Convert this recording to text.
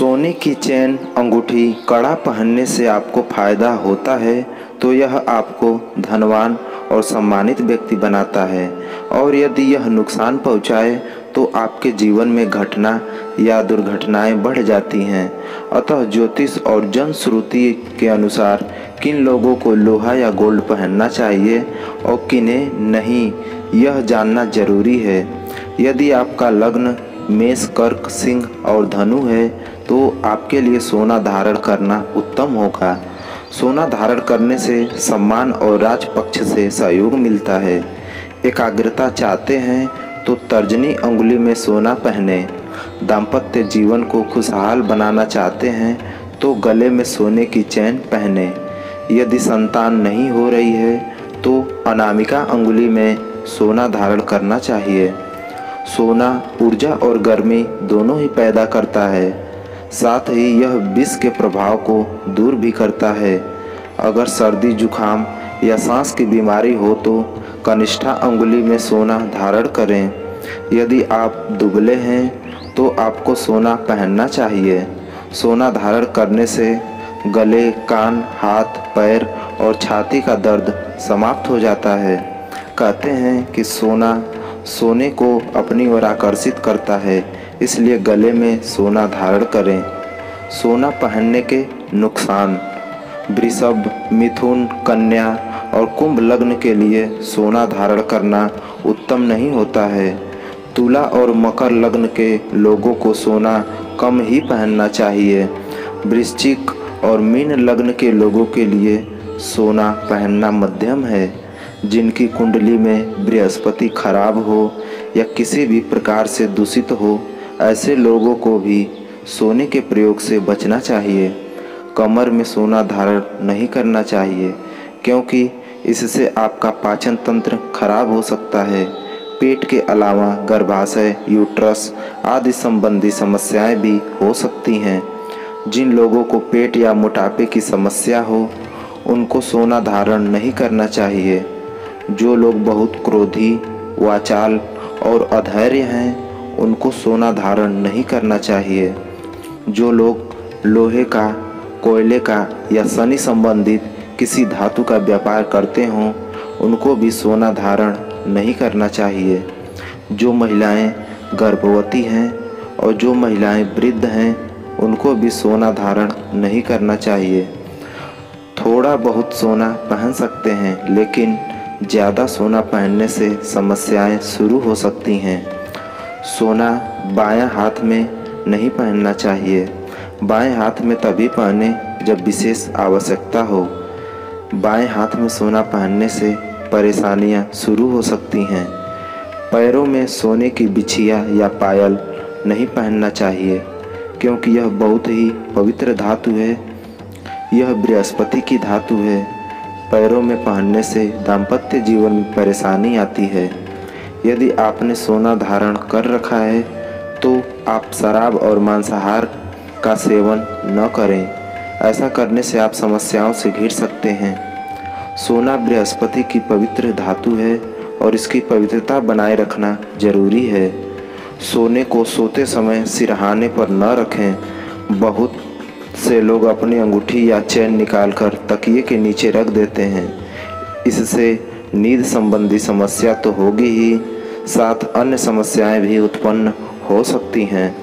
सोने की चेन, अंगूठी, कड़ा पहनने से आपको फायदा होता है तो यह आपको धनवान और सम्मानित व्यक्ति बनाता है, और यदि यह नुकसान पहुंचाए तो आपके जीवन में घटना या दुर्घटनाएं बढ़ जाती हैं। अतः ज्योतिष और जनश्रुति के अनुसार किन लोगों को लोहा या गोल्ड पहनना चाहिए और किन्हें नहीं, यह जानना जरूरी है। यदि आपका लग्न मेष, कर्क, सिंह और धनु है तो आपके लिए सोना धारण करना उत्तम होगा। सोना धारण करने से सम्मान और राजपक्ष से सहयोग मिलता है। एकाग्रता चाहते हैं तो तर्जनी अंगुली में सोना पहने। दाम्पत्य जीवन को खुशहाल बनाना चाहते हैं तो गले में सोने की चेन पहने। यदि संतान नहीं हो रही है तो अनामिका अंगुली में सोना धारण करना चाहिए। सोना ऊर्जा और गर्मी दोनों ही पैदा करता है, साथ ही यह विष के प्रभाव को दूर भी करता है। अगर सर्दी, जुखाम या सांस की बीमारी हो तो कनिष्ठा अंगुली में सोना धारण करें। यदि आप दुबले हैं तो आपको सोना पहनना चाहिए। सोना धारण करने से गले, कान, हाथ, पैर और छाती का दर्द समाप्त हो जाता है। कहते हैं कि सोना सोने को अपनी ओर आकर्षित करता है, इसलिए गले में सोना धारण करें। सोना पहनने के नुकसान। वृषभ, मिथुन, कन्या और कुंभ लग्न के लिए सोना धारण करना उत्तम नहीं होता है। तुला और मकर लग्न के लोगों को सोना कम ही पहनना चाहिए। वृश्चिक और मीन लग्न के लोगों के लिए सोना पहनना मध्यम है। जिनकी कुंडली में बृहस्पति खराब हो या किसी भी प्रकार से दूषित हो, ऐसे लोगों को भी सोने के प्रयोग से बचना चाहिए। कमर में सोना धारण नहीं करना चाहिए क्योंकि इससे आपका पाचन तंत्र खराब हो सकता है। पेट के अलावा गर्भाशय, यूट्रस आदि संबंधी समस्याएं भी हो सकती हैं। जिन लोगों को पेट या मोटापे की समस्या हो उनको सोना धारण नहीं करना चाहिए। जो लोग बहुत क्रोधी, वाचाल और अधैर्य हैं उनको सोना धारण नहीं करना चाहिए। जो लोग लोहे का, कोयले का या शनि संबंधित किसी धातु का व्यापार करते हों उनको भी सोना धारण नहीं करना चाहिए। जो महिलाएं गर्भवती हैं और जो महिलाएं वृद्ध हैं उनको भी सोना धारण नहीं करना चाहिए। थोड़ा बहुत सोना पहन सकते हैं, लेकिन ज़्यादा सोना पहनने से समस्याएं शुरू हो सकती हैं। सोना बायां हाथ में नहीं पहनना चाहिए। बाएं हाथ में तभी पहने जब विशेष आवश्यकता हो। बाएं हाथ में सोना पहनने से परेशानियां शुरू हो सकती हैं। पैरों में सोने की बिछिया या पायल नहीं पहनना चाहिए क्योंकि यह बहुत ही पवित्र धातु है। यह बृहस्पति की धातु है। पैरों में पहनने से दाम्पत्य जीवन में परेशानी आती है। यदि आपने सोना धारण कर रखा है तो आप शराब और मांसाहार का सेवन न करें। ऐसा करने से आप समस्याओं से घिर सकते हैं। सोना बृहस्पति की पवित्र धातु है और इसकी पवित्रता बनाए रखना जरूरी है। सोने को सोते समय सिरहाने पर न रखें। बहुत से लोग अपनी अंगूठी या चेन निकालकर तकिए के नीचे रख देते हैं। इससे नींद संबंधी समस्या तो होगी ही, साथ अन्य समस्याएं भी उत्पन्न हो सकती हैं।